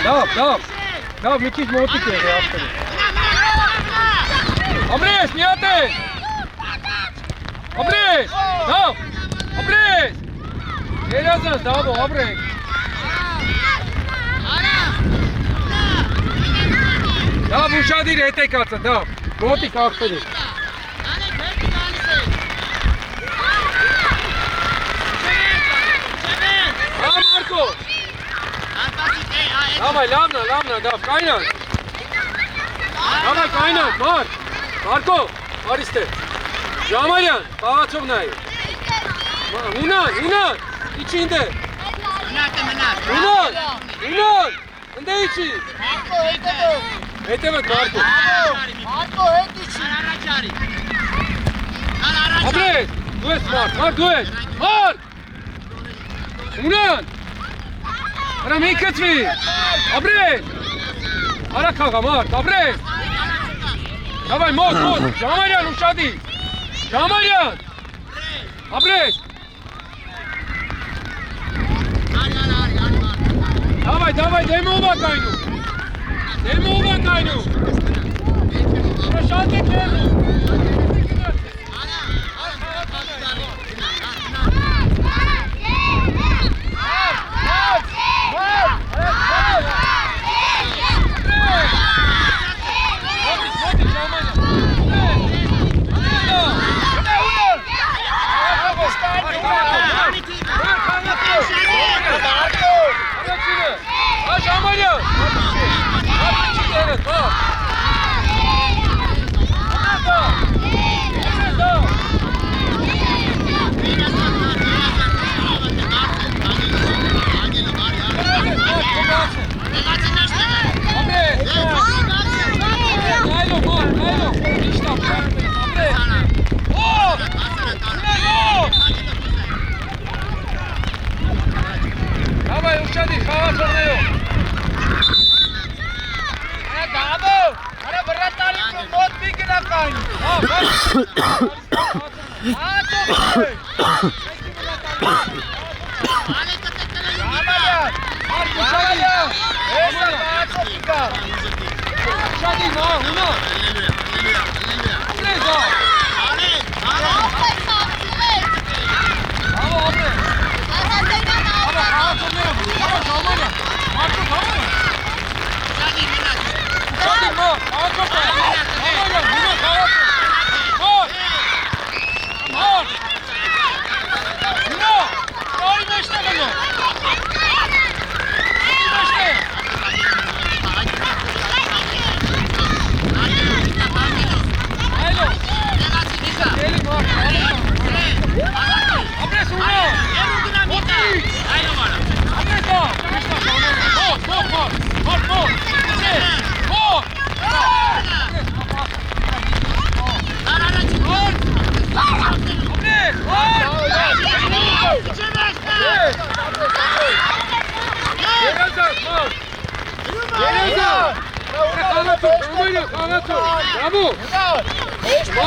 Դավ, մի քիչ մոտիկ եղի ապրել։ Ամրես, մի հատ է։ Ամրես, դավ, ամրես։ Երազանց, դավո, ապրենք։ Դավ, ուշադիր հետ է կացը, դավ, մոտիկ ապրել։ Marco! Давай, lavna, dav, kaynak. Давай, kaynak, Mark. Marco, Ariste. Jamalyan, daha çok ney? Unan, içinde. Unan, inde içi. Etemet Marco. Marco, et içi. Abre, duet Mark, duet. Mark! Unan! Ara mi katvi! Abre! Ara kaga Mark, abre! Davay mot! Jamalyan ushadi! Jamalyan! Abre! Davay, demo bakaynu! Proshante kelu!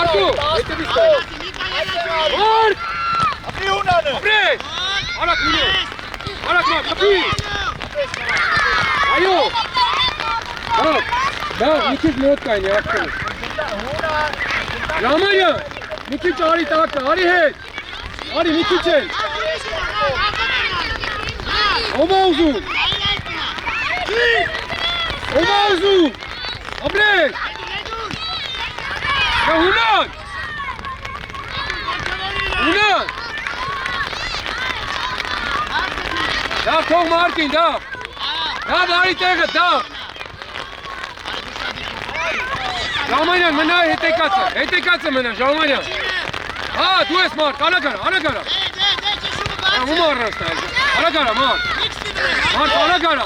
Bravo! Marco! Mark! Apri unanı! Apri! Arak bunu! Arak bak! Apri! Ayo! Bak! Bak! Niçin mot kayını yaptınız? Ramanya! Niçin çağrı takla? Ari het! Ari niçin çel? Omauzun! Omauzun! Apri! Ya Unan! Da, komm Martin, da! Da, bari tega, da! Jamanyan, mena hete katsa mena, Jamanyan! Ha, tu es Mark, ala gara! Ha, umar rasta, ala gara, Mark! Mark, ala gara!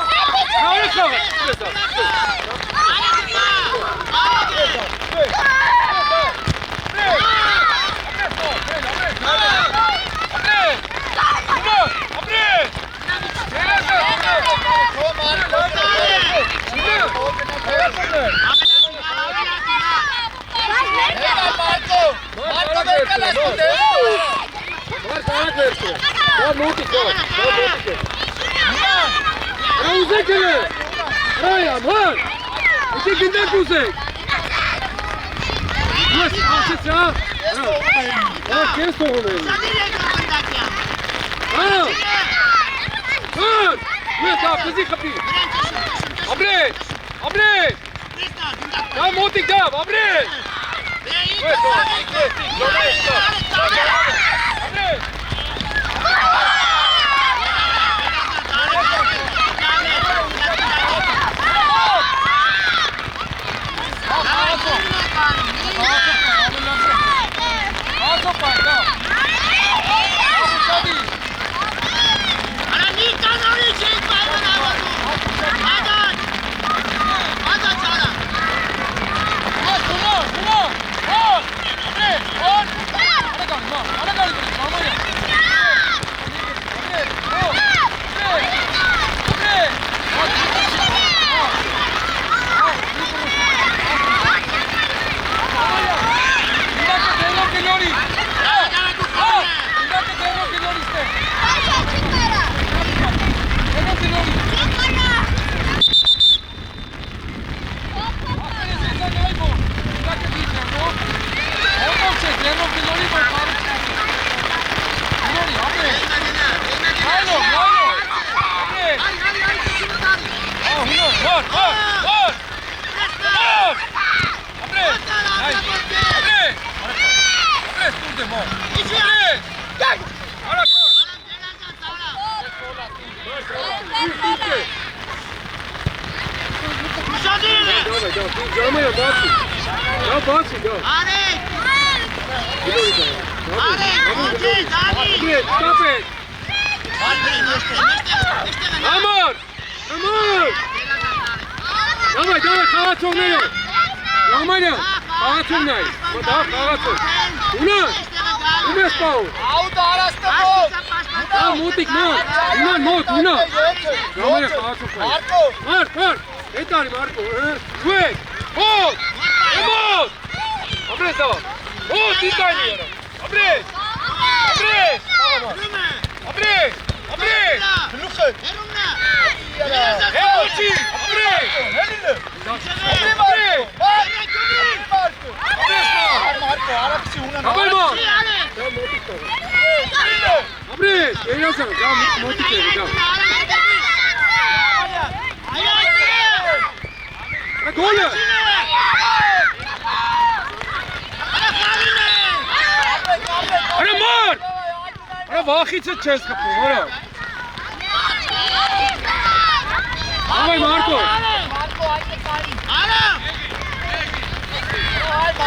Ala gara! Mark, Rayam, hör! İki günden kuzey! Yes, açık ya! Ha, kes tohunu! Ha! Hör! Yes, ha, kızı kapıyı! Abret! Abret! Ya motik da, abret! Yes, ha, yes, abret! Amor! Amor! Давай, давай, қағатсың нәйі! Ямайна, қағатсың нәйі! Да, қағатсың! Уна! Умес бау! Ауда арасты бол! Да, мотик, мот! Уна, мот, уна! Ямайна, қағатсың нәйі! Марко! Марк, Марк! Етარი, Марко! Шуек! Мот! Мот! Абрес, давай! Мот, итайни, яра! Абрес! Абрес! Абрес! Абрес! Լուխը! Հելուչի! Ապրեք! Հելինը! Ապրեք! Մարկո! Մարկո, արապսի ունեն Ապրեք! Ապրեք! Երասան, դա մոտիկ է, դա։ Գոլը! Արա մար! Արա վախիցը չես կպում, արա։ Давай, Марко! Մարկո, այդ է կարին! Արա!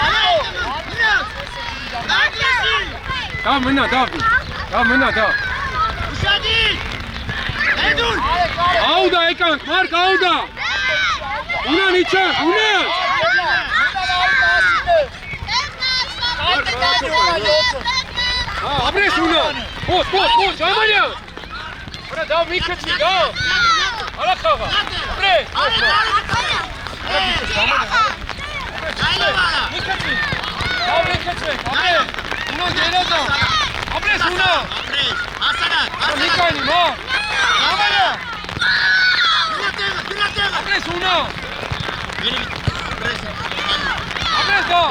Այ Մարկո! Da, մնա, da։ Da, մնա, da։ Ուշադի! Էդուն! Աուդա եկանք, Մարկ, աուդա։ Ունան իչան, ունան։ Ապրես ունան։ Պոտ, ժամանյա։ Արա, դա մի քչի, դա։ Արա խաղա։ Ապրես։ Մի քչի։ Դա մի քչեք, ապրես։ Ունան գերազան։ Ապրես, ունան։ Նիկայնի, մար։ Ժամանյա։ Ապրես, ունան։ Ապրես, դա։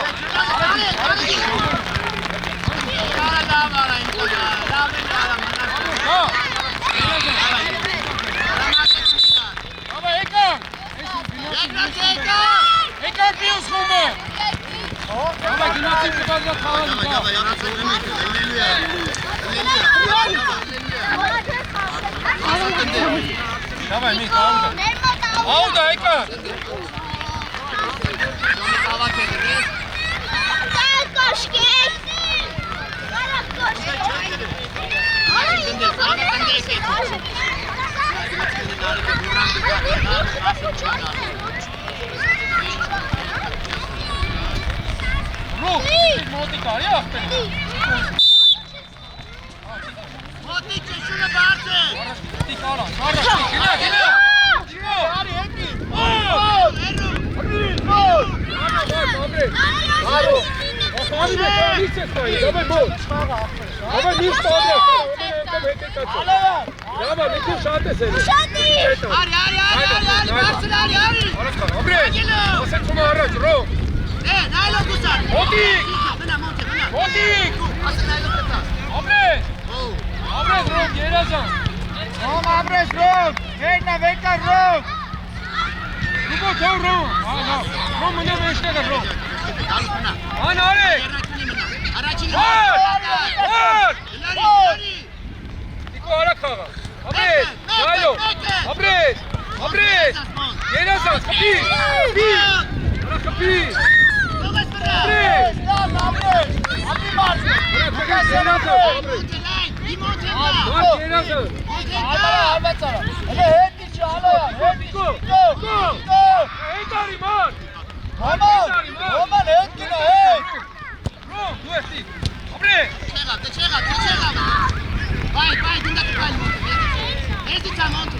Եկանք մյուս խումբը։ Давай, գնացին կբազրատ խաղալի, դա։ Давай, Միկ, աուդա։ Աուդա, եկանք։ Ռուք, մոտիկ արի աղբերի։ Մոտիկ ճշունը բարձ է։ Մոտիկ արա, գնա։ Արի հետի։ Давай, мод. Давай, не вставай. Давай, Мику, шатэ сені. Արի, բարձր արի։ Առաջ, Ռոմ։ Նայլո գուսար։ Մոտիկ։ Մնա, մոնտե, մնա։ Մոտիկ։ Ասա նայլո կտաս։ Ապրես։ Օ։ Ապրես, Ռոմ, երազան։ Ռոմ ապրես Ռոմ, վերնա վեկա Ռոմ։ Դուք թող Ռոմ։ Ահա, Ռոմ մնա մեջտեղը Ռոմ։ Գալուս մնա։ Ան արեք։ Առաջինի մնա։ Առաջինի։ Վար։ Լարի։ Դիկո արա խաղա։ Ապրես, նայլո։ Ապրես, ապրես։ Երազան, խփի։ Խփի։ Արա խփի։ Թողես մնա։ Ապրես։ Լավ ապրես, ապի մարդ։ Արա թողես երազան, ապրես։ Մոնտե լայն, դիմոնտե մնա։ Մարդ երազան։ Ալա, ալվացարա։ Elə հետի չի, ալոյա, հետի չի։ Հետարի մարդ։ Ռոման, Ռոման հետ գինա, հետ։ Ռոմ, դու ես տիկ։ Ապրես։ Չեղա։ Բայ, դունդակ բայ մոնտե։ Էսի ցա մոնտե։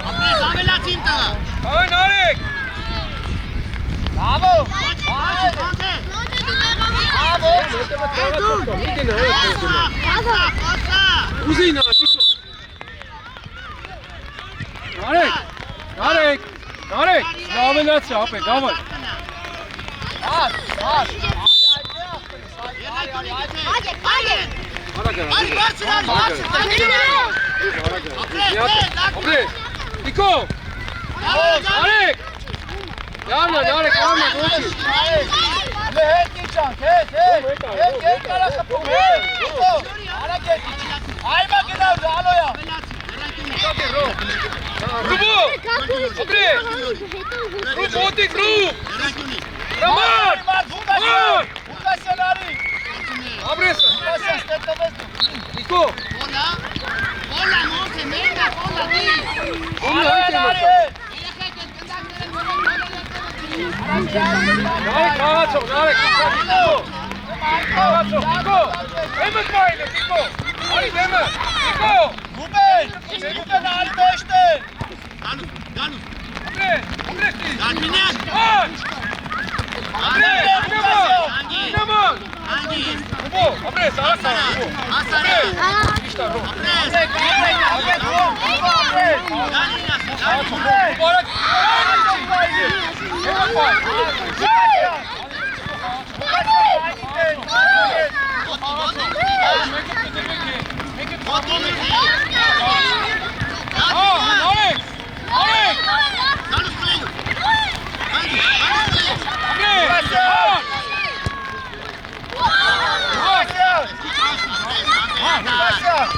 Ապրես ավելացին տղա։ Ան արեք։ Բավո։ Մոնտե։ Բավո։ Խոսա։ Ուզինա, տիկո։ Նարեք։ Լավելացա, ապե, դավայ։ Ար։ Արա գարա։ Ապրես։ Տիկո։ Նարեք։ Լավնա, նարեք, ոչի։ Elə հետ գիչանք, հետ կարա խպում, հետ։ Արա գետի։ Այմա գնավ, ալոյա։ Ռուբո։ Ապրես։ Ռուբ, մոտիկ, ռուբ։ Ռաման։ Ուկասյանարի։ Ապրեսը։ Ուկասյան ստետովես դու։ Տիկո։ Hola, Monte, venga, hola, di. Ալոյանարի հետ։ Նարեք, խաղացող, նարեք, տիկո։ Խաղացող, տիկո։ Եմը կայնը, տիկո։ Արի դեմը, տիկո։ Գուբեն, գուբեն արի մեջտեն։ Գալուս, Ապրես տիկ։ Գալմինակ, Աչ։ Ապրես, նման։ Անգի, Ռուբո, ապրես, արա խաղա, Ռուբո։ Ասարա, Իշտա, Ռուբո։ ապրես, Ռուբո, արա։ Եմը կայ։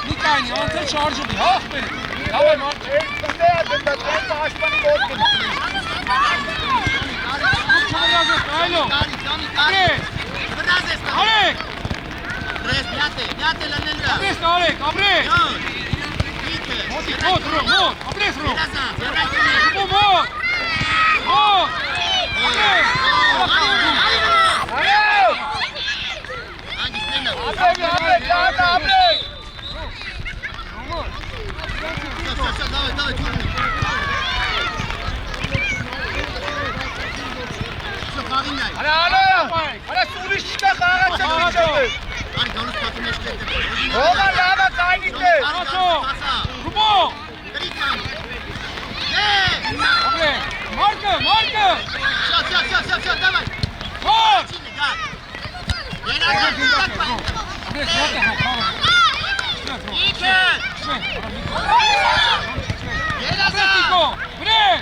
Նիկայնի, անցել շարժուլի, հաղ բերի, դավայ մարդ չմնազես, այլո, ապրես, արեք, ապրես նարեք, ապրես, մոտ, ապրես ռոմ, մոտ, ապրես, Արա սուրիշ չկա խաղացա միջով։ Ռոման լավա կայնիտ է։ Ռուբո, ապրես, մարկը, հոտ, ապրես, տիկո, վրես,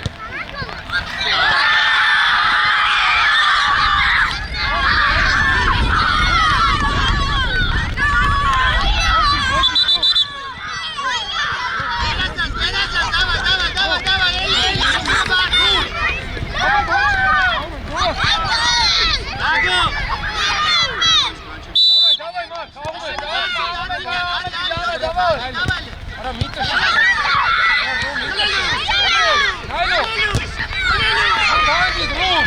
դավայ մարդ, խաղում է, արա միտը նայլո, Հայդի դրում,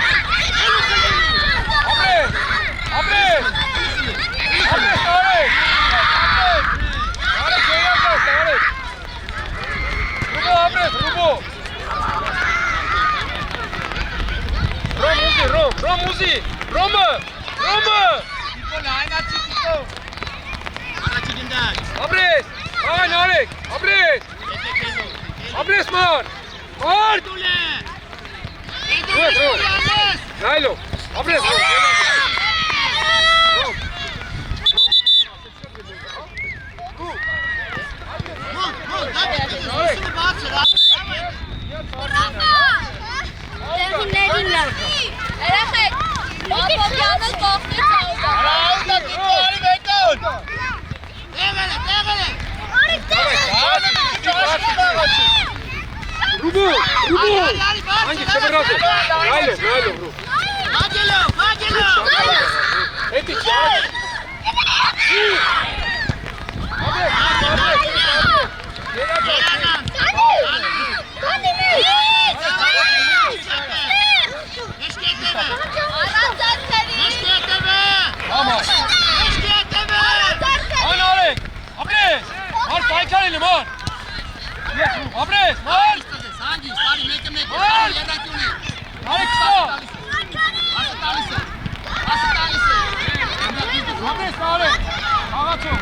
ապրես, նարեք, նարեք, երազած, նարեք, Ռուբո, ապրես, Ռուբո, Ռոմ ուզի, Ռոմը, Տիկոն այնացի տիկոն։ ապրես, այ նարեք, ապրես մարդ, Edule! Edule, Naylo. Ապրես։ Ռուբո, Անգի չվրացի, նայլով, ռու։ Էդի չարակ։ Ապրես, մար։ Սանգի, ստարի մեկը երրակյունի։ Արեք ստա։ Ասը տալիս է։ Ապրես, արեք։ Աղացո։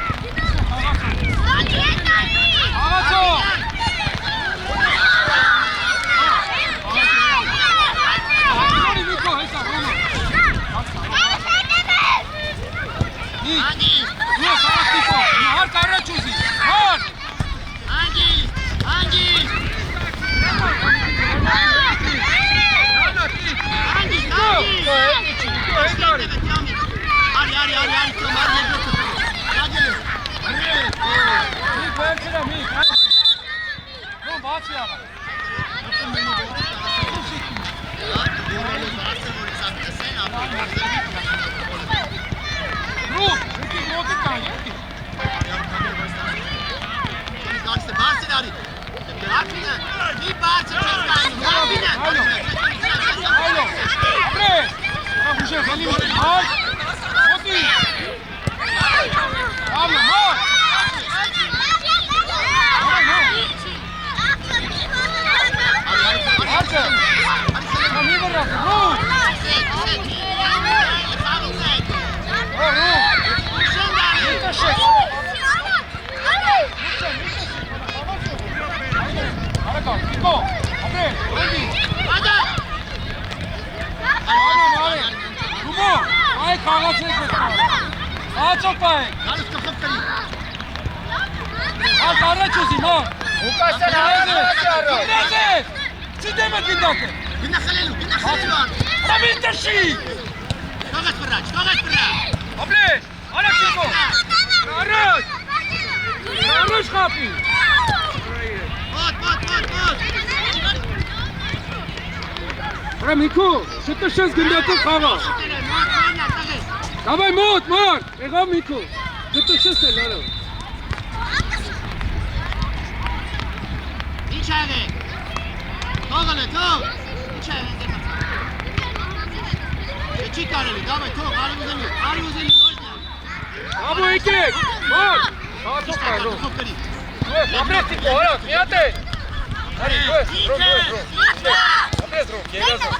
Միկո, չտշես գնդատով խաղա։ Դավայ մոտ, մար, եղավ Միկո, չտշես էլ արա։ Ինչ աղեք, թողել է, թող, ինչ աղեք չի կարելի, դավայ, թող, արի ուզելի, նոժնյա։ Աբո եկեք, մար, հացով կայրով։ Ապրես տիկո, արակ, միատ է։ Արի, դուես, ռոմ, ապրես ռոմ, գերազա։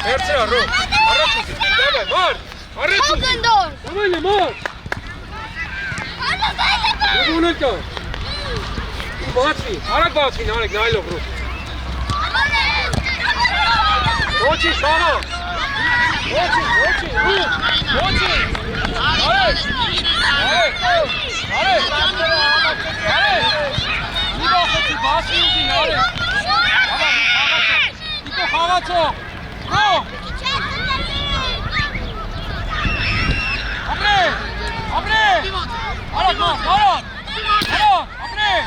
Վերցրա, ռոմ, առաջ ուզի, դավայ, մար, առաջ ուզի։ Դավայ է, մար։ Ուղ ունել կա։ Բացվի, արակ բացվին, արեք, նայլով, ռոմ։ Ոչի, շաղա։ Ոչի, ռոմ, ոչի։ Արեք, մի բախեցի, բասի ուզին, արեք։ Իկո խաղացող, ռոմ։ Ապրես, ապրես, արակ մաս, արակ, ապրես։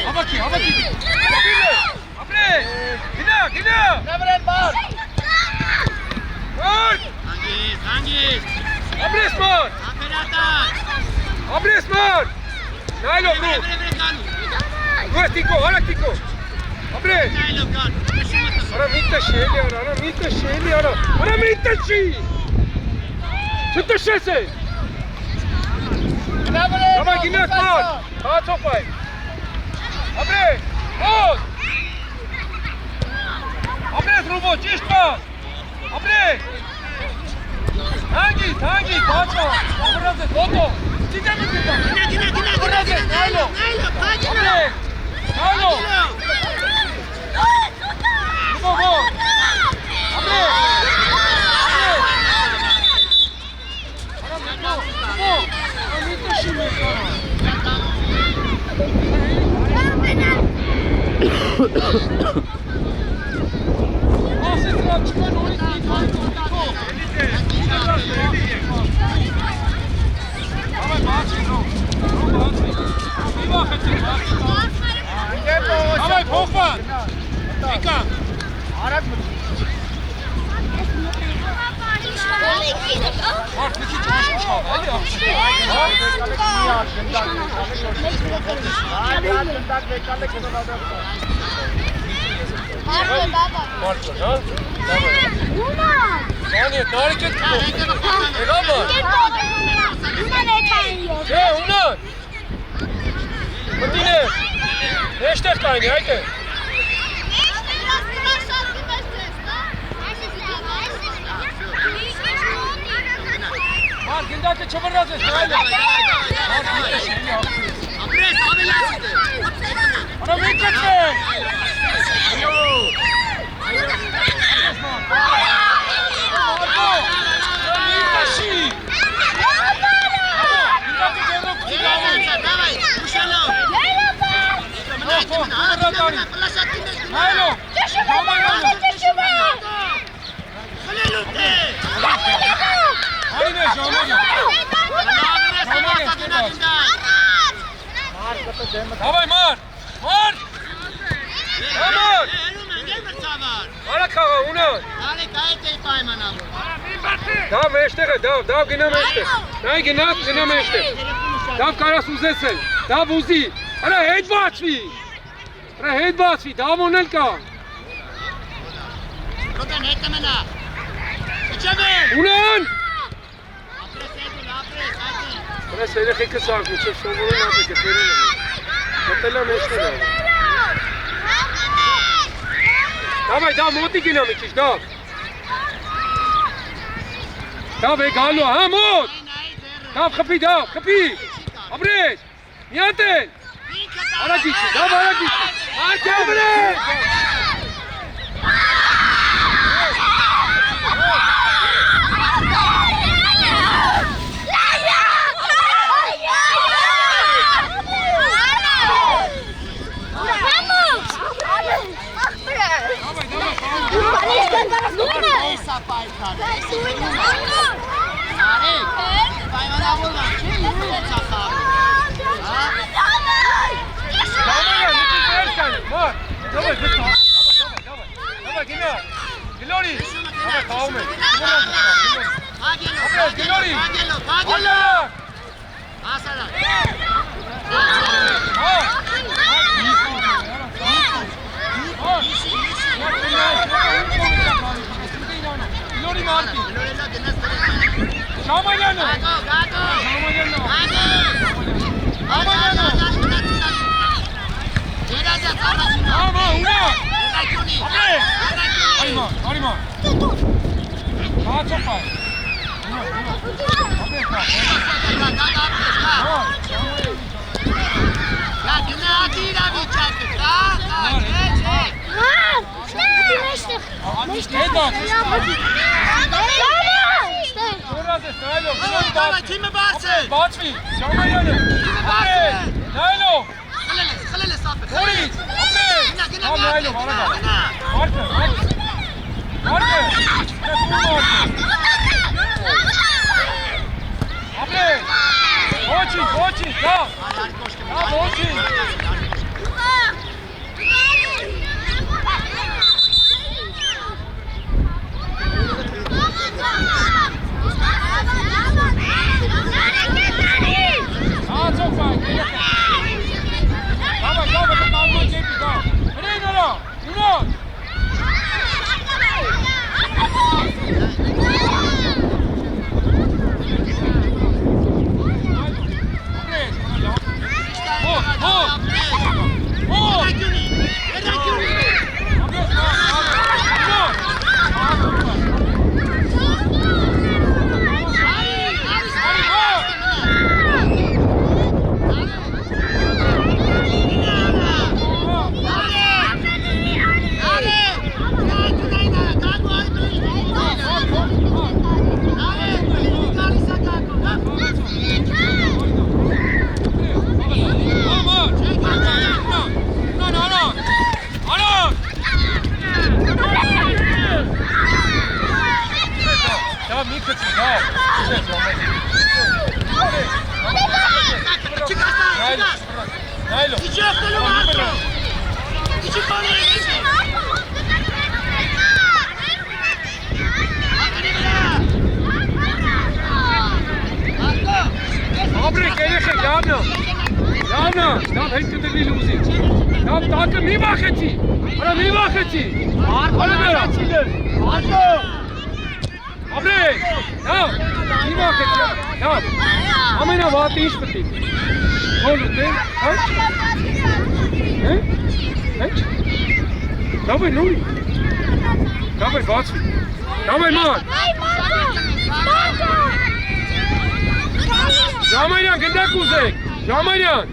Հավաքի, ապրես, գինա։ Նավրեն մար։ Մար, Անգիս, ապրես մար, ապրես մար, նայլով ռոմ, դուես տիկո, արակ տիկո, ապրես, արա միտաշի, էլի արա, արա միտաշի, չտշես է, Դավայ գինես մար, հացով պայ, ապրես, հոտ, ապրես ռուբո, ճիշտ մար, ապրես, Հանգիս, բացո, ապրած է, ոտո, ծիտեմ է ծիտեմ, ապրած է, նայլով, ապրես, նայլով, ռուբո, ապրես, Давай, փոխվան։ Եկա։ Արագ մտ։ Մարդ մի քիչ աշխուժ էլի աղջիկ։ Մարդ հա։ Անի տարիք է դու։ Եկա մարդ։ Չէ, ունա։ Մտինե։ Էստեղ կայնի, այդ է։ Մարդ գնդակը չվռած ես, նայել է։ Ապրես, ավելացիտ է։ Արա մի կծվե։ Давай, Марк! Марк! Mark! Արա քաղա, ունա։ Դալի կայտ էի պայմանավոր։ Դավ մեջտեղ է, դավ գնա մեջտեղ։ Նայ գնաց, գնա մեջտեղ։ Դավ կարաս ուզեսել, դավ ուզի։ Արա հետ բացվի։ Արա հետ բացվի, դավ ունել կա։ Ռոբեն հետ մնա։ Իջավեն։ Ունան։ Ապրես էդուլ, ապրես, այդի։ Արա երեխեքը սարքում, չէ սովորեն ապեքը տերել են։ Մտել է մեջտեղ է։ Давай, да, մոտի գնա մի քիչ, դավ։ Դավ է գալու, հա մոտ։ Դավ խփի, ապրես։ Մի հատ էլ։ Արագիչ, դավ արագիչ։ Արդ ապրես։ Եսա պայքար, եսի գնում է։ Արեք, պայմանավորման չի, ուղղեց ախարը։ Давай, գնա։ Գլորի։ Давай, խաղում է։ Գլորի։ Հալա։ Ասարա։ Գլորի մարտի։ Լորելա գնաց դրես։ Շամանյանը։ Գատո։ Շամանյանն։ Ամա, ունա։ Արիմա։ Հացով պայ։ Բացվի, Շամանյանը։ Նայլով։ Հորից, ապրես։ Նայլով, արագա։ Մարկը։ Ապրես։ Ոչինչ, դա։ Ոչինչ։ տակը մի վախեցի։ Արա մի վախեցի։ Արա գարա։ Արտո։ Ապրե։ Լավ։ Մի վախեցի։ Լավ։ Ամենավատը ինչ պետք է։ Հոլը դե, հա՞։ Հե՞։ Հե՞։ Դավայ նորի։ Դավայ բացի։ Դավայ ման։ Ժամանյան գնդակ ուզեք։ Ժամանյան։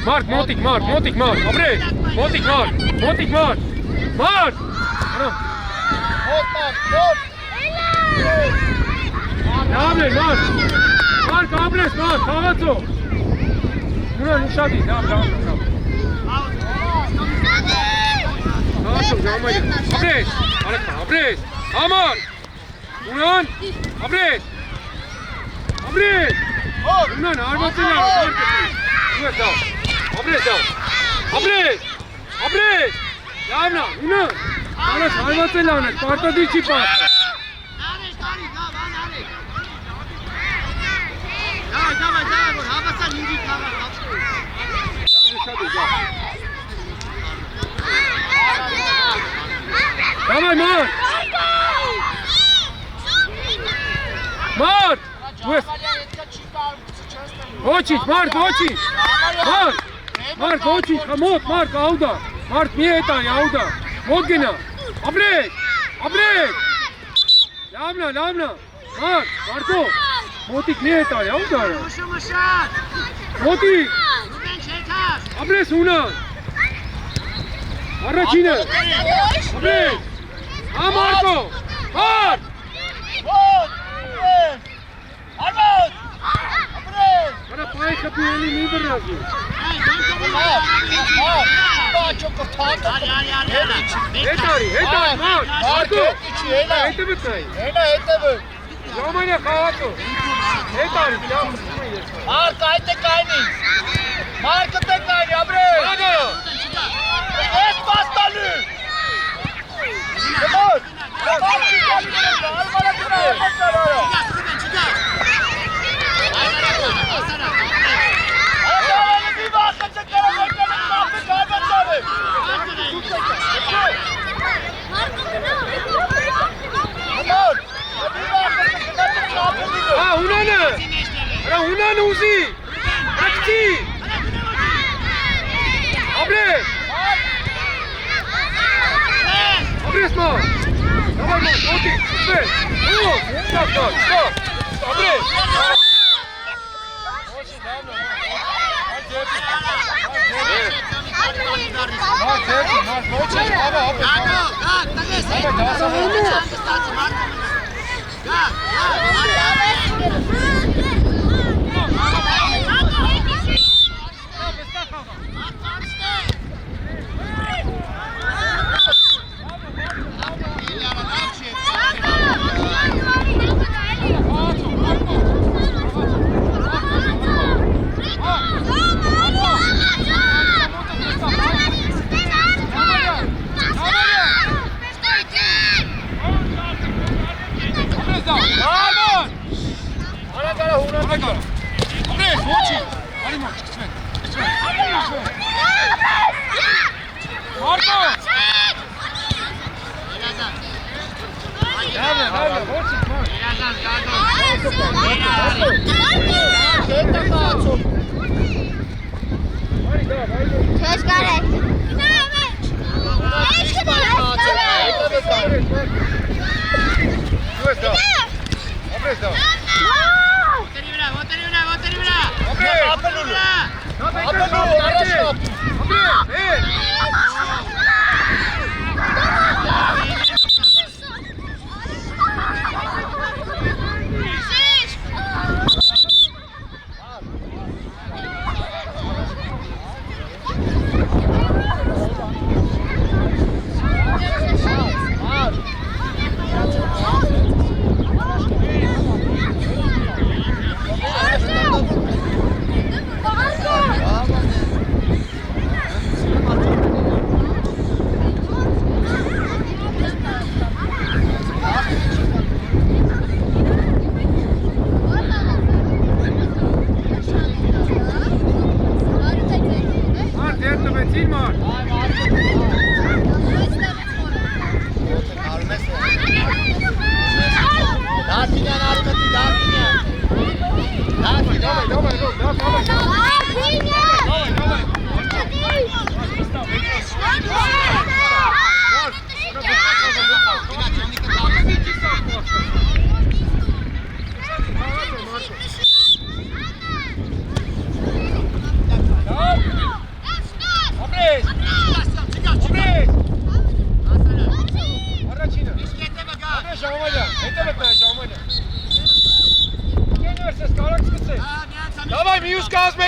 Մարդ, մոտիկ, մարդ, ապրե, մոտիկ, մարդ, Մարդ։ Լավ է, մարդ, ապրես, մարդ, խաղացող։ Նուրան ուշադի, լավ։ Խաղացող, ժամանյան, ապրես, ապրես, համար, Նուրան, ապրես, Նուրան, արվածին լավ, Ապրես, լավնա, ունը, անես հայվացել անես, պարտադիր չի պարտը։ Դավայ, որ հավասար ինգի կաղար, Դավայ, մարդ, ոչինչ, մարդ, ոչինչ, մոտ, մարդ, աուդա, մարդ մի հետանի, աուդա, մոտ գնա, ապրես, լավնա, մարդո, մոտիկ մի հետանի, աուդա, մոտիկ, ապրես ունան, առաջինը, ապրես, Մարկո, մարդ, Արա պայ խպիելի մի բրազի։ Հետարի, մարդ, Մարկո, հետը բտնայի։ Ժամանյա խաղատո, հետարի, Մարկ այդ է կայնի, Մարկը տե կայնի, ապրես, ես պաստալու, Դմոտ, Մարկի կալի կենდა, ալմալա կնա, Ունան ուզի, ակցի, ապրես, մար, դավայ մար, մոտիկ, սպես, ստապ, ապրես,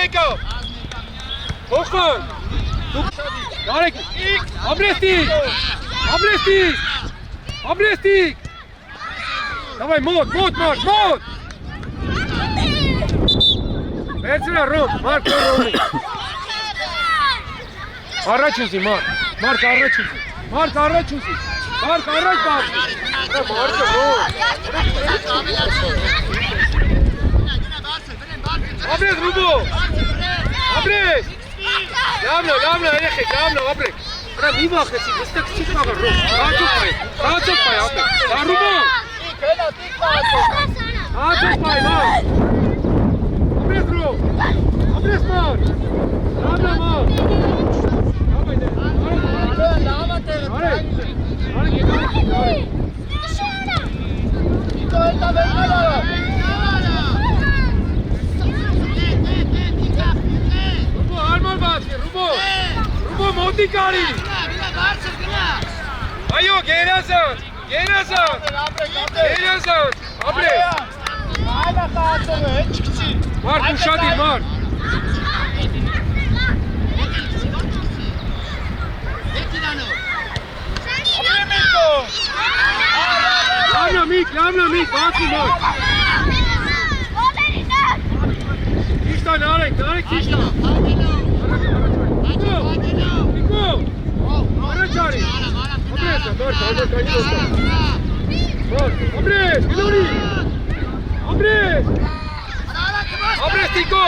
եկավ։ Հոխան։ Դարեք։ Աբրեստիկ։ Давай, мод. Վերցրա ռոմ, Մարկ ռոմի։ Առաջ ուզի, Մարկ առաջ ուզի։ Մարկ առաջ բացի։ Մարկը ռոմ։ Աբրես ռուբո։ Աբրես։ Լավնա, երեխեք, աբրեք։ Բրա մի վախեցի, վստակ չի կաղը ռոմ։ Հացոք պայ, աբրեք։ Դա ռուբո։ Հացոք պայ, Մարկ։ Աբրես ռոմ։ Աբրես Մարկ։ Լավնա Մարկ։ Ռուբո մոտի կարի։ Այո, գերազանց, աբրես։ Մարկ ուշադիր, Մարկ։ Լամնա միք, բացի Մարկ։ Քիշտան արեք, քիշտան։ Նիկո, առաջ արի։ Աբրես, գլորի։ Աբրես, Նիկո։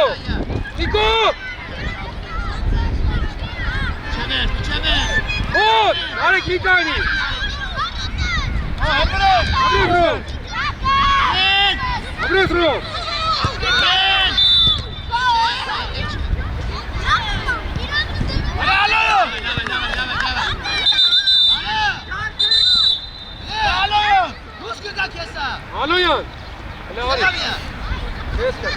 Հոտ, արեք միկանի։ Աբրես ռոմ։ Ալոյան։ Հələ արի։ Ես կա։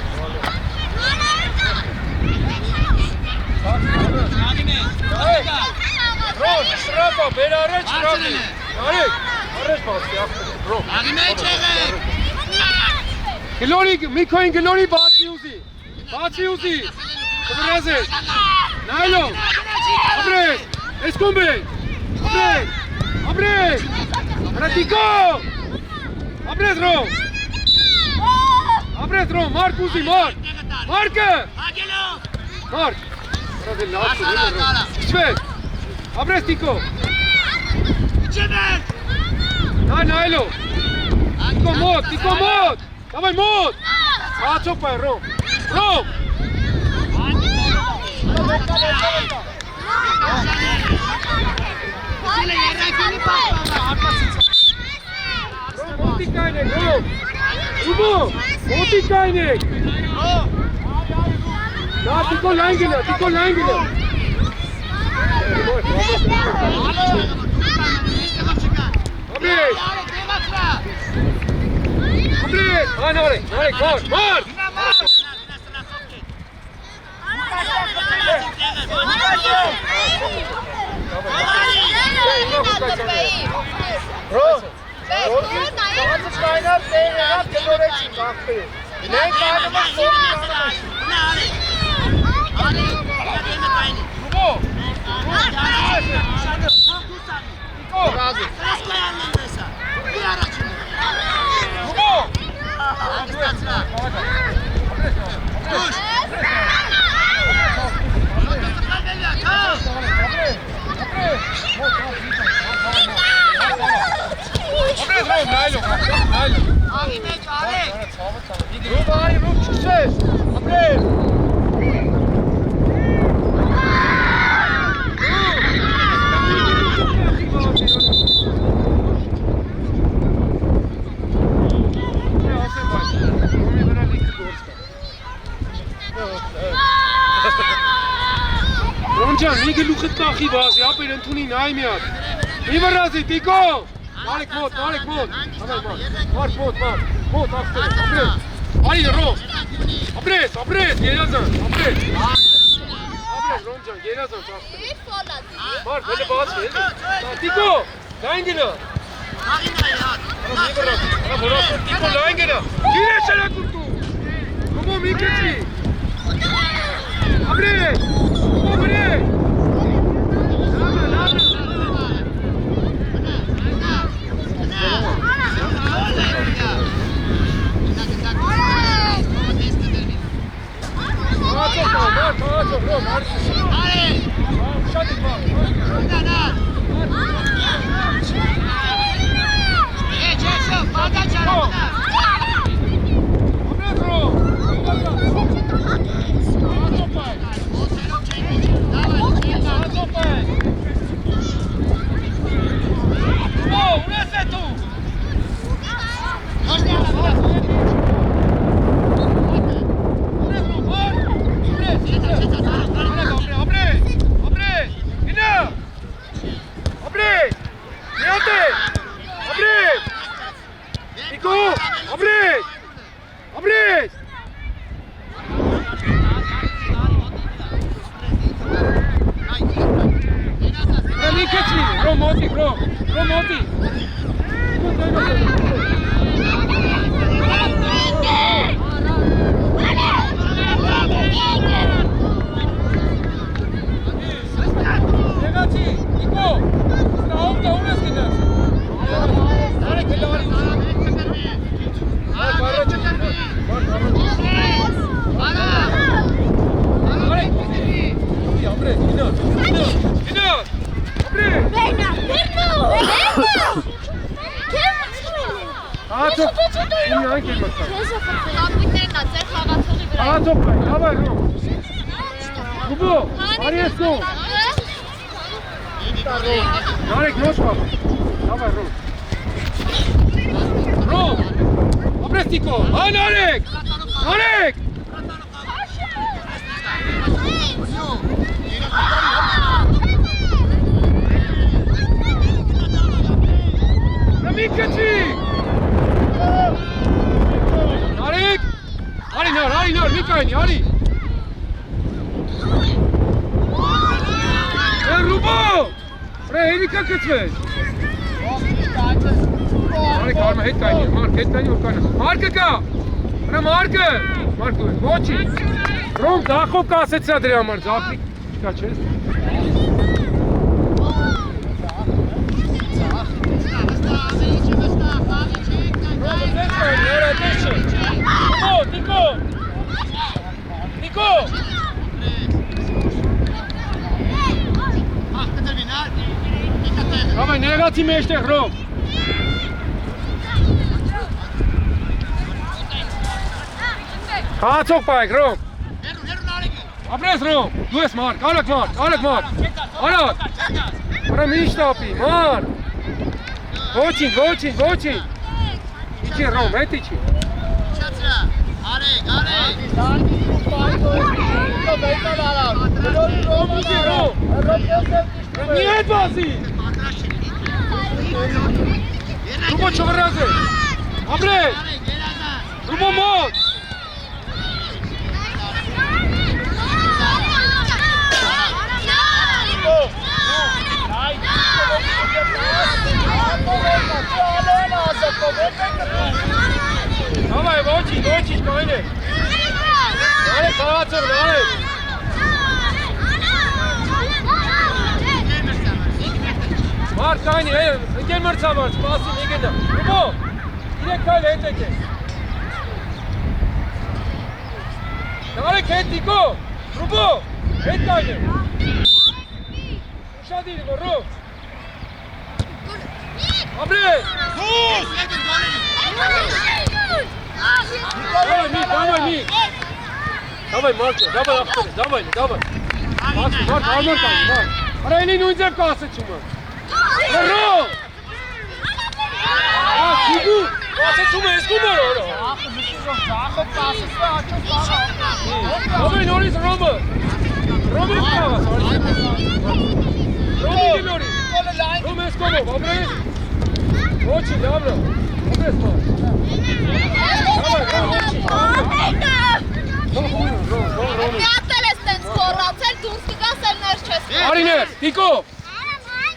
Ռոմ, շրապա, բեր առաջ շրապի։ Արեք, առաջ բացի, ռոմ։ Գլորի, Միքոյին գլորի բացի ուզի։ Կվրազ ես։ Նայլո։ Աբրես, ես կոմբեք։ Աբրես։ Հրատիկո։ Աբրես ռոմ, Մարկ ուզի, Մարկը, Մարկ, Շվետ, աբրես Տիկո, նայլո, Տիկո մոտ, դավայ մոտ, հացոք պայ ռոմ, Մոտի կայնեք, Ռուբո, մոտի կայնեք։ Դա Տիկո լայն գնա։ Աբրես, նարեք, մար։ Կաղացը կայնար տեղ եղավ գլորեցին կաղբեր։ Մենք անում ենք Ռուբո, Ռոնջան, մի գլուխդ կախի վազի, ապեր ընդունի նայ միատ։ Մի վրազի, Տիկո։ Մարեք մոտ։ Մոտ, ախտեր, Արի ռոմ։ Աբրես, երազան, աբրես, Ռոնջան, երազան, ախտեր։ Մարկ, հելը բացի, Տիկո, լայն գնա։ Տիկո, լայն գնա։ Գիր է շարակուր դու։ Ռոմո մի կեցի։ Ապրես։ Ապրես։ Narek, noć mam. Dawaj, rób. Rób. Obraz Tiko. A, Narek! Narek! Namika ci! Narek! Ali, Mikajni, Ali! Rubo! Heyni kakıtmış. Mark, arma hit kayni. Mark, hit kayni ukana. Mark ka. Ana Mark. Mark, voči. Rom, da khop ka se sad re amar zapli. Kaçes. Niko. Давай, негати меште, Ром. Kaçok payk, Rom. Apres, Rom. Luis, Mark. Alak. Alak. Ora mištapi, Mark. Vočin. Ići, Rom, etići. Nije bazi. Rubo čovraze. Abre. Rubo moć. Давай, voči, kajne. Dale, Kacor, dale. Mark, kajni, gel mrca var, spasim, igeda. Rubo, ide kajne, eteke. Dale, Tiko. Rubo, et kajne. Uşa değil, Rubo. Abre! Sus! Давай, Мик! Давай, Марко, давай, Ахтер, давай! Марк, армор кайни, Марк! Ара ини нунзер касычымы! Ро! Кигу! Касычымы эскумар, ора! Давай, Норис, Рома! Рома кава, Рома Норис! Рома эскумар, обрез! Очень добро! Обрез, Марк! Արիներ, Տիկո!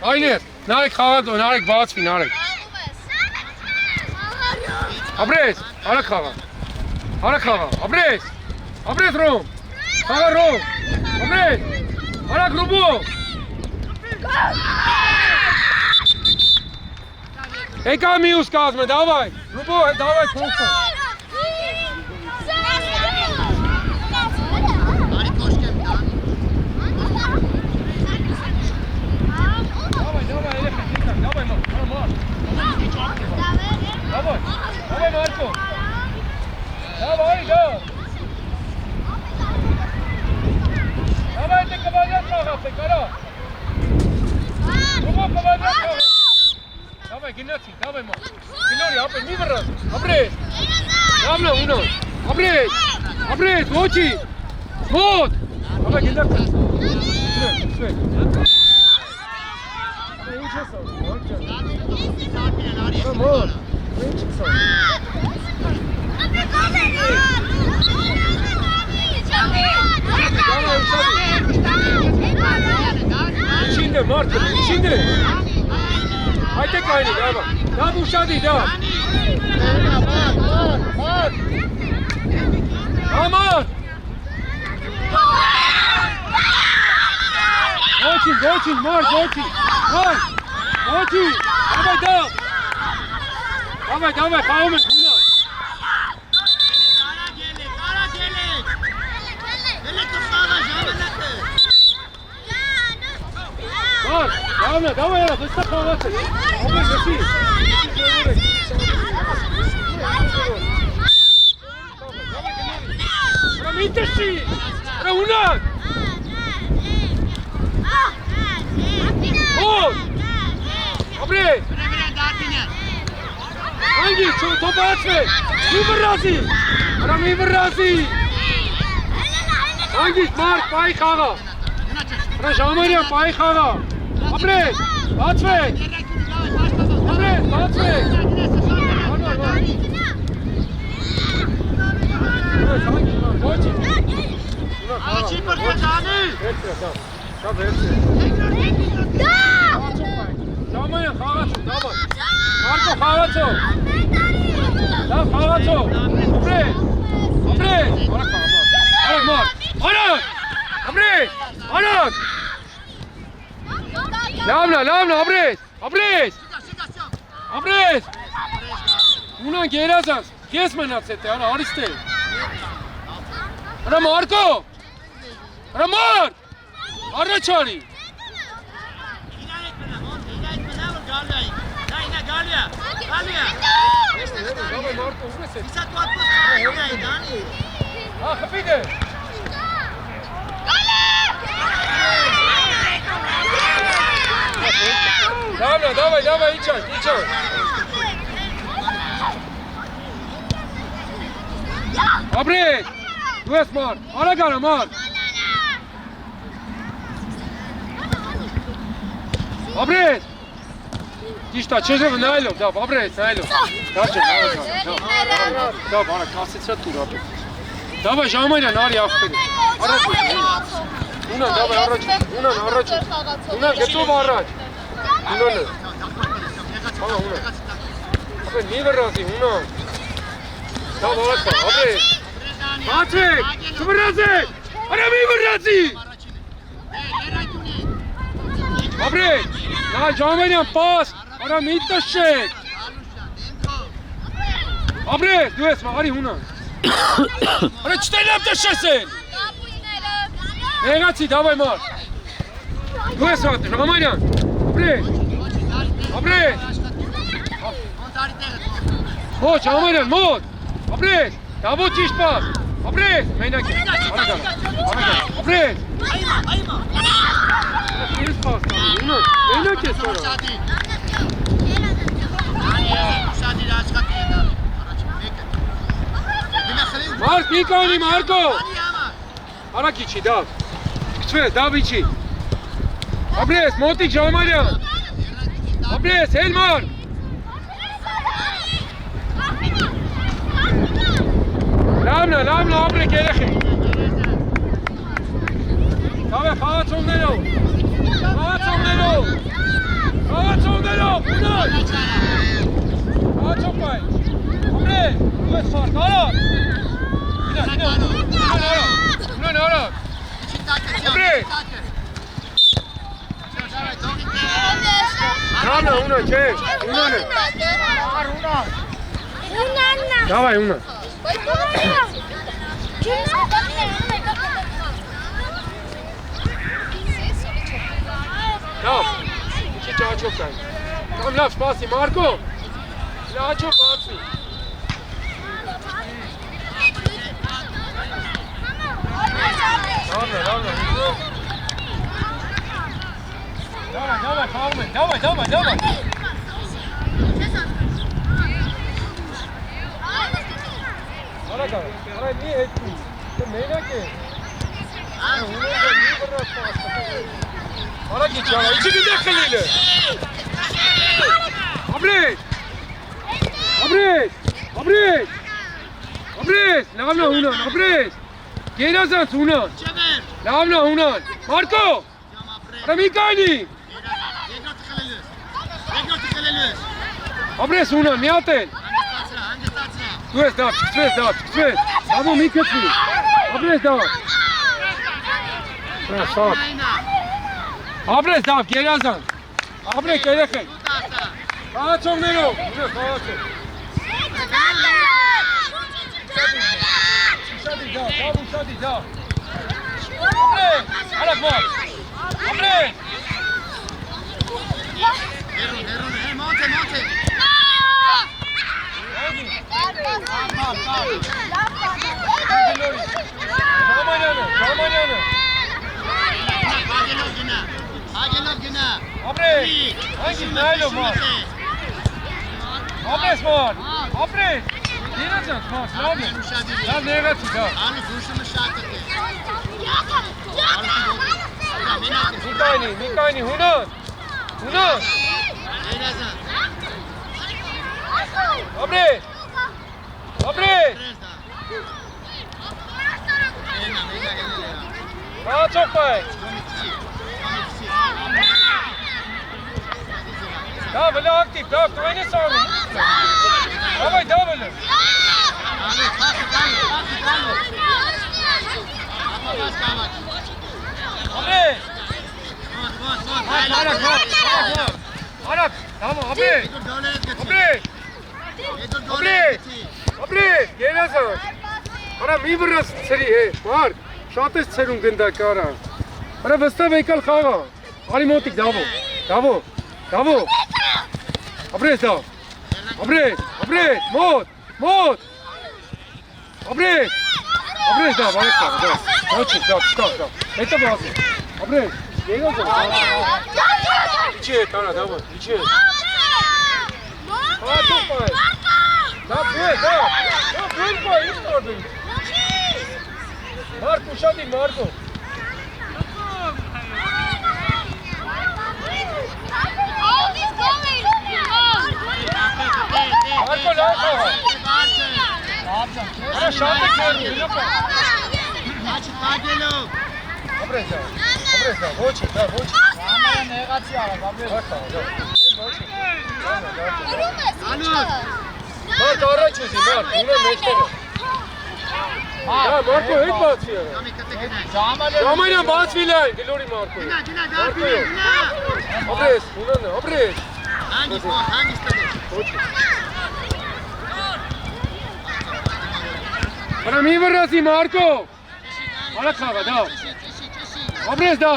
Արիներ, նարեք խաղա դո, նարեք բացվի, նարեք։ Ապրես, արա խաղա, ապրես, Ռոմ։ Խաղա ռով, ապրես, արագ ռուբով։ Եկա միուս կազմը, դավայ, ռուբով, դավայ փոխը։ Արի կոշկեմ տան։ Դավայ, երեխեք, դավայ մար, դավայ, Մարկո, դավայ, դավ։ Դավայ, դե կվալյատ խաղացեք, արա։ Ռուբով կվալյատ խաղացեք։ Давай, Геннадий, давай, мам. Геннадий, опять не выраз. Обрез. Давно, уно. Обрез. Обрез, очи. Вот. Давай, Геннадий. Свет. Мам. İçinde, Marco, içinde. Haydi kaydı, devam. Daha bu uşağı devam. Aman! Geçin, Mark, geçin. Mark, geçin. Davay, devam. Davay, kavmin, buna. Kara gelin. Gelin kısağa, jamanatı. Mark, давай, yana, fıstık kavgatı. Abi, geçin. Иташи! Раунат! Вот! Обрей! Hangi? Topu açma! Mıvırrazı! Ara mıvırrazı! Hangi? Mark, pay kağa! Ara Jamaryan, pay kağa! Abrey! Açma! Abrey, açma! Var. Koçi! Açı pırtacağını! Tabii hepsi. Jamaryan, kağa çok, tamam. Marco, kağa çok. Lan kağa çok. Abrey! Ara kağa, Mark! Abrey! Arak! Lamna, Abrez! Una gerazas. Kes menasete, ara ariste. Ara Marco! Ara Mark! Ara çari. Davay Marco, ugreset. Ha, kapide. Lamna, давай, içer. Abrez! Dues Mark! Ara gara, Mark! Abrez! Dişta, çözüm, nailo, da, Abrez, nailo. Darcan, da, bana kasıtsa tur, Abrez. Davay, Jamaryan, ari affedin. Araç mı? Unan, davay, araç. Unan, getir bu araç. Unan. Tamam, Unan. Abrez, niye razı, Unan? Tamam, araç var, Abrez. Patrick! Mıvırrazı! Ara mıvırrazı! Abrez! Na Jamaryan, pas! Ara mıvırrazı! Abrez, dues var, ari Unan. Ara çitayla yaptaşasın! Negaci, davay Mark! Dues var, Jamaryan! Abrez! Moç, Jamaryan, moç! Abrez! Davut çiş pas! Abrez! Meynak! Ara gara! Abrez! Ayma! Kiriz pas! Ulan! Meynak kes sonra! Mark, Mikani, Marco! Ara kiçi, dav! Sve, dav içi! Abrez, Motik, Jamaryan! Abrez, Elmar! Lamna, Abrez, gelexi! Davay, xavat sondelo! Unan! Xavat sokmay! Abrez, dues fark, ara! Unan, ara! Ապրես։ Դավնա, ունա, չէ, ունան է։ Դավայ, ունա։ Լավ, ինչի ճաճով կան։ Կամ լավ սպասի, Մարկո, ճաճով բացի։ Լավնա, լավնա, Давай, Павлы, давай. Арага, ара не эту. Ты меня ке? Араги чала, иди где халили? Абрис, лавна унан, абрис. Геназан унан. Лавна унан. Марко! Рамикани! Ապրես ունան, մի ատեն։ Դու ես դավ, չկցվես, դավո մի կցվի։ Ապրես դավ։ Ապրես դավ, գերազան։ Ապրեք երեխեք։ Խաղացողներով, ունե խաղացող։ Շատի դավ։ Ապրես, արակ մար։ Ապրես։ Monte! Ժամանյանը։ Հագելով գնա։ Ապրես, հանգիստ նայելով մար։ Ապրես մար, ապրես։ Դինացանց մար, լավ է։ Լավ ներեցի, դա։ Անի դուշումը շատ է։ Միկայնի, հունան։ Ապրես։ Խաղացող պայք։ Դավը ակտիվ, դավ, տվայն ես անում։ Դավայ, դավը լը։ Ապրես։ Արակ, դավը, ապրես, երազան։ Արա մի վրաս ծրի է, մար, շատ ես ծերուն գնդակ արա։ Արա վստավ եկալ խաղա, արի մոտիկ, դավո, ապրես դավ, մոտ, ապրես դավ, արեք դավ, ոչինչ, դավ, հետը բազի, ապրես, երազան, իչի հետ արա, դավը, իչի հետ, խաղացող պայ, դավ, ինչ կարդույն, Marco, șadi, Marco! Marco, lasă! Ara, șade, chiar, vină pe! Opresc, da, voce. Amara negația, Gabriel. Asta, da. Marco, arăci uzi, Marco, ună meșteră. Da, Marco, hit bați ya. Ժամանյան բացվի լայն, գլորի Մարկոյը։ Մարկոյը։ Ապրես, ունանը, ապրես։ Արա մի վրասի Մարկո։ Արա խաղա, դա։ Ապրես, դա։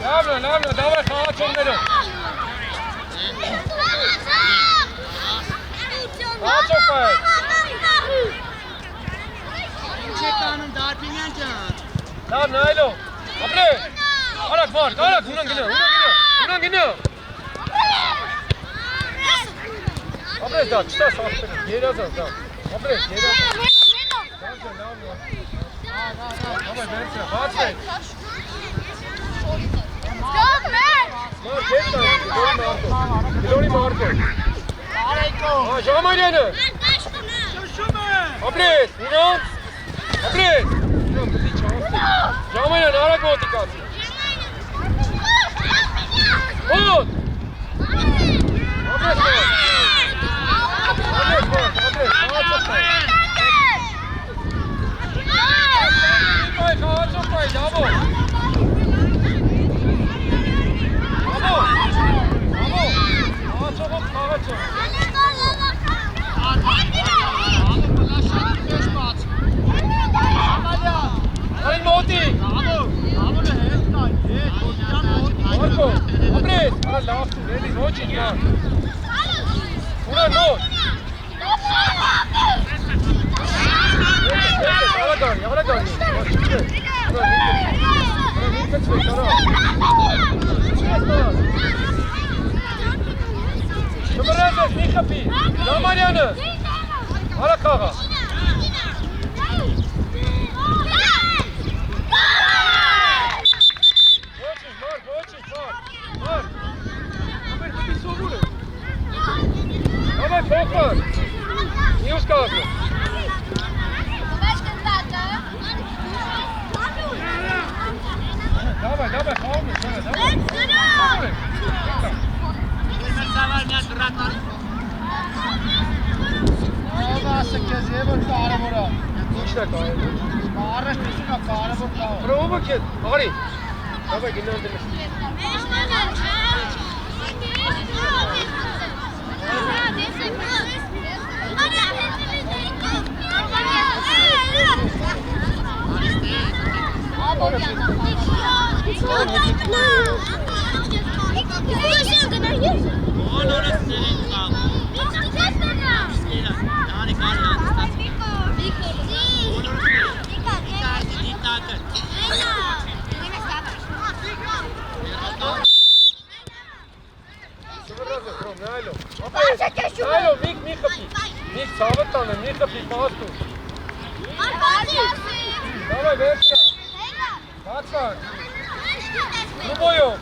Լավնա, դավայ խաղացողները։ Խաղացող պայք։ Ինչ է կանում Դարբինյան ջան։ Լավ, նայելով, ապրես, արակ մարդ, ունան գնա։ Ապրես դա, չտա սաղթել, երազան դա, ապրես, երազան։ Ապրես, բենցրա, բացվեք։ Մարդ, հետ տան, գլորի Մարկո։ Ժամանյանը։ Ապրես, ունան, ապրես։ Ժամանյան, արակ մոտիկացի։ Մոտ։ Ապրես, Давай, Дабо. Աղաչողով խաղաչող։ Արի մոտիկ։ Մարկո, ապրես, արա լավ տուր, էլի ոչինչ նա։ Ուրա նոտ։ Արա գարի։ Շմրազես, մի խպի, Լամանյանը, արա խաղա։ Ոչինչ, մարդ, ապեր խպի սովուր է։ Давай, փոխար, նյուս կազը։ Давай, խաղում ես, давай։ Ասը քեզ եւը կարևոր է։ Ինչն է կարևոր։ Առաջ տեսնում է կարևոր կա։ Պրոբը քեզ, արի։ Давай, գնան դրես։ Նայլո, մի խպի, մի ծավը տանը, մի խպի պաստու։ Давай, վերջա, բացար, Ռուբոյով,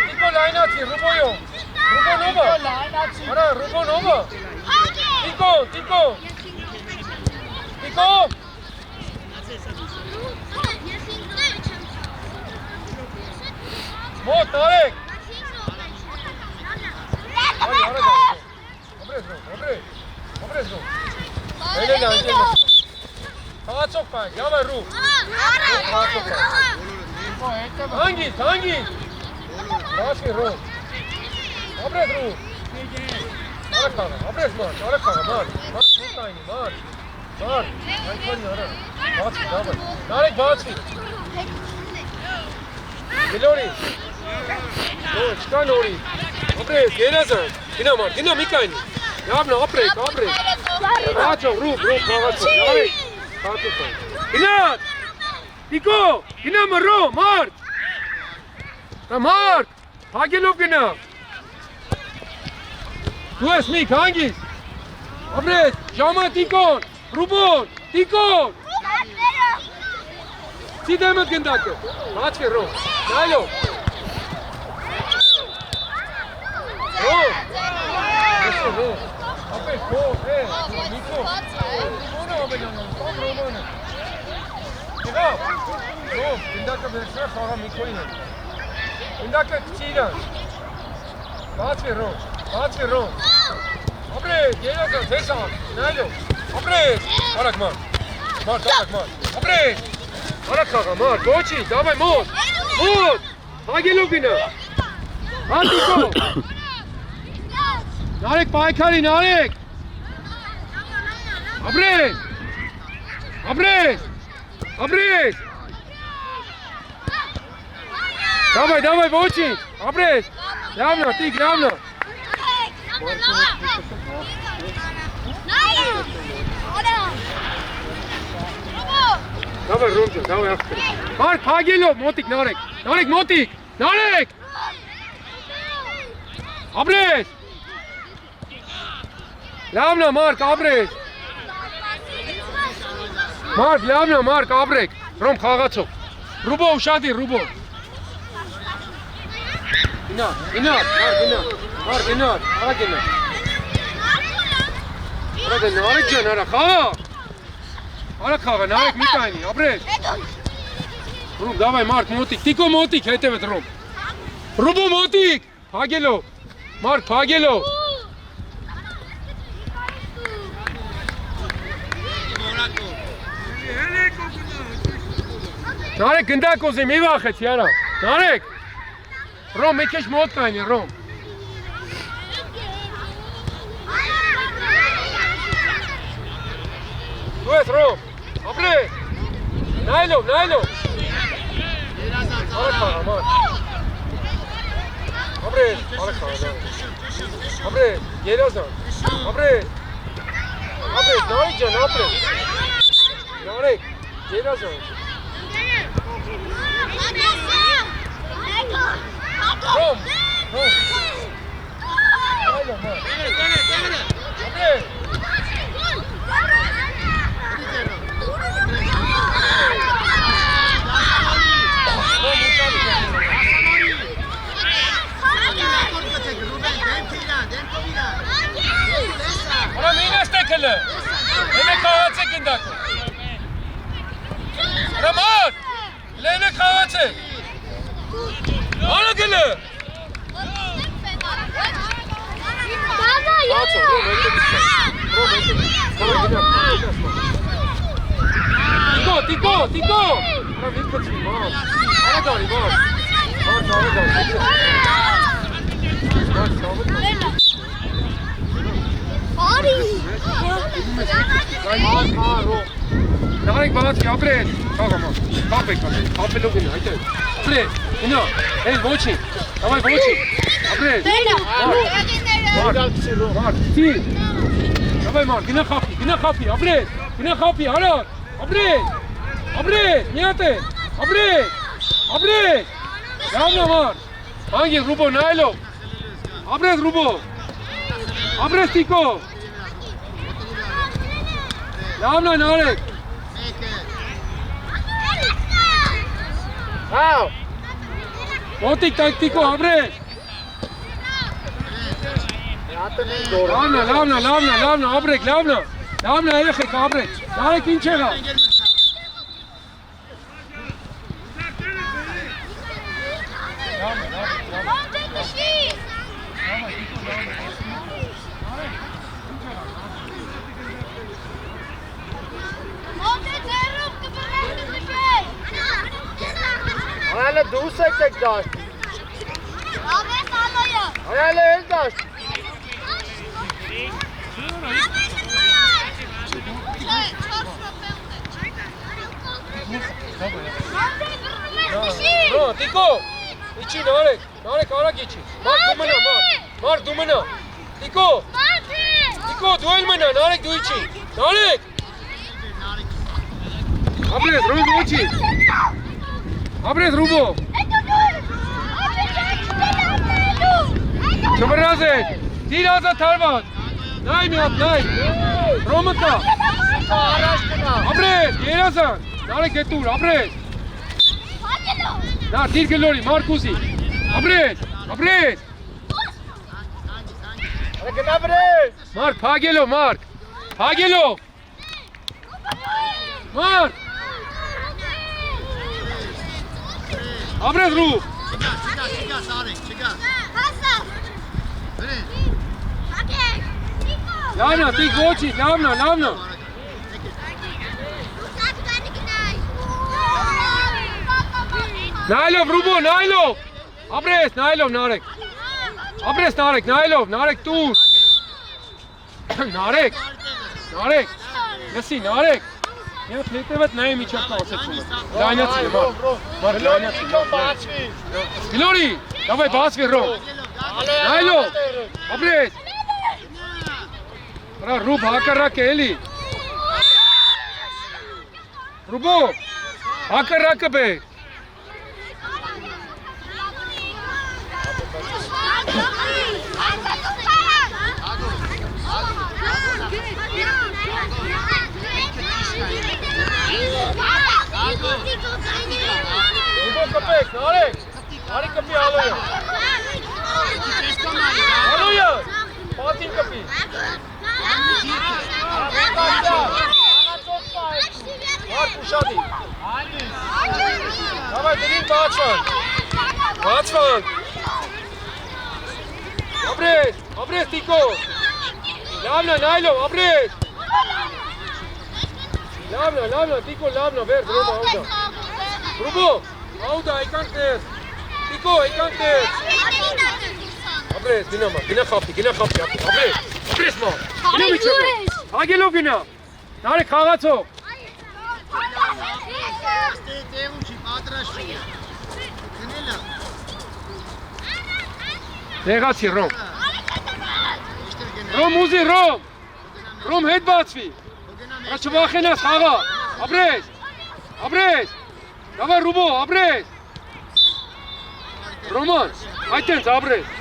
Տիկո լայնացի, Ռուբոյով, Ռուբոնովը, արա, Ռուբոնովը, Տիկո, մոտ, արեք, Ապրես ռու, էլել անջել նսա, խաղացող պայք, լավայ ռու, հանգից, ռաշվի ռու, ապրես ռու, ապրես մարդ, մարդ մուտայնի, մարդ, այնքանի արա, բացվի, դավայ, նարեք բացվի, գլորի, չկա նորի, ապրես, երազան, գնա մարդ, գնա մի կայնի, Յավնա, ապրեք, խաղացող, ռուբ, խաղացող, նարեք, խաղացող պայք, գնատ, Տիկո, գնա մռո, մարդ, մարդ, հագելով գնա, դու ես միք, հանգիս, ապրես, ժամա Տիկոն, Ռուբոն, Տիկոն, Սիդեմըտ գնդակը, բացվի ռո, նայլով, ռո, ապեր, փող, միքո, ռոմանը ամենանան, կամ ռոմանը, եղավ, ռո, գնդակը վերցրա խաղա միքոին է, գնդակը կչի իրան, բացվի ռո, ապրես, երազան, թեսան, նայլով, ապրես, արակ մարդ, ապրես, արակ խաղա մարդ, ոչի, դավայ մոտ, հագելով գինը, հատիկո, նարեք պայքարի, նարեք, ապրես, դավայ, ոչի, ապրես, լավնա, տիկ, լավնա, Давай, Ромча, давай, ախպեր։ Մարկ, հագելով, մոտիկ, նարեք, ապրես, լավնա, Մարկ, ապրես, Մարկ, ապրեք, Ռոմ, խաղացող, Ռուբո, ուշադի, Ռուբո, գնար, նարեք ջան, արա, խաղա, Արա խաղա, նարեք մի կայնի, ապրես, Ռում, դավայ, Մարկ, մոտիկ, Տիկո մոտիկ, հետև Ռում, Ռուբո մոտիկ, հագելով, Մարկ, հագելով, Նարեկ գնդակ ուզի, մի վախեցի արա, Նարեկ, Ռոմ, մի քիչ մոտ կայնի, Ռոմ։ Դու ես, Ռոմ, ապրես, նայլով, Արեք խաղա, ման, ապրես, արեք խաղա, ապրես, երազան, ապրես, Նարեկ ջան, ապրես, Նարեկ, երազան, Ռոմ, նայլով, ման, ապրես, Ora mine stekele. Lene kahvatse gindako. Ramon. Lene kahvatse. Ana gele. Acho, Tiko. Ora vitkaçı, mam. Ana gari, mam. Նարեկ բացի, ապրես, կաղամա, կապ լուգին, հայտը, ապրես, ինա, են ոչին, դավայ ոչին, ապրես, մարդ, ծի, դավայ մարդ, գինա խապի, ապրես, հարար, ապրես, միատ է, ապրես, լավնա մարդ, հանգի ռուբո նայլով, ապրես ռուբո, ապրես տիկո, լավնա նարեկ, Հավ, մոտիկ տակտիկո ապրես, լավնա, ապրեք, լավնա երեխեք ապրեք, նարեկ ինչ եղա, Ayağıyla dövüş edecek daş. Ayağıyla el daş. No, Tiko, içi Narek ara geçin. Mark dumana. Tiko, duel mana, Narek du içi. Narek. Apres, Rubo içi. Apres, Rubo. Çabaraze, Diraza Tarvat. Nay mi at, nay. Romata. Apres, Yerazan. Narek etur, apres. Na, tir gelori, Marcusi. Apres. Mark, Pagelo. Mark. Apres, Ru. Lavna, tik oči, lavna. Nailov, Rubo, Nailov. Apres, Nailov, Narek. Apres, Narek, Nailov, Narek, tu. Narek. Lesi, Narek. Ja, plitevet nej mi čak osjećamo. Lanjaci, Mark, lanjaci. Glori, давай basvi, Ro. Nailov, apres. Rub, hakar rake, Eli. Rubo, hakar rake be. Rubo kapek, Narek kapi aloya. Patin kapi. Mark uşadı. Давай, delin Batsvan. Apres, Tiko. Lavna, Nailov, apres. Lavna, Tiko, lavna, ver, Roma, auda. Rubo, auda, ekank nes. Tiko, ekank nes. Abres, gina ma, gina khapti, abres. Abres ma. Gina michoko. Agelo gina. Nare khagatso. Դեղացի Ռոմ։ Ռոմ ուզի Ռոմ։ Ռոմ հետ բացվի։ Չվախենաս խաղա։ Ապրես։ Ապրես։ Դավայ Ռուբո, ապրես։ Ռոման, այդտենց ապրես։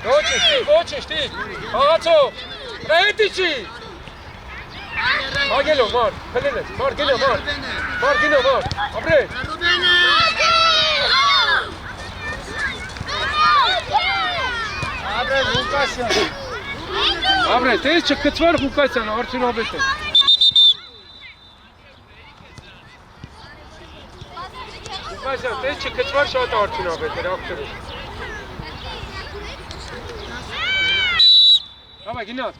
Ոչ շտիկ, խաղացող, հետի չի։ Agelo, Mar, Helenes, Mar, gina, Mar, apres. Ապրես Ղուկասյան։ Ապրես, տես չկծվար Ղուկասյան, արդյունավետ է։ Ղուկասյան, տես չկծվար շատ արդյունավետ է, աղբերը։ Davay, gina.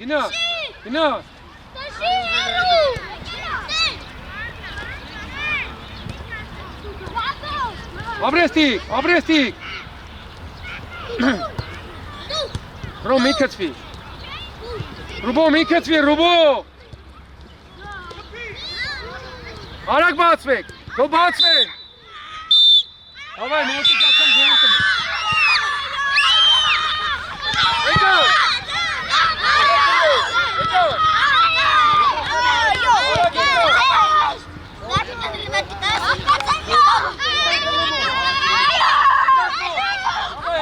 Abrestik. Rom, mi kaçvi. Rubo. Arak batsvek. To batsvek. Davay, motu kaçan görüntüm.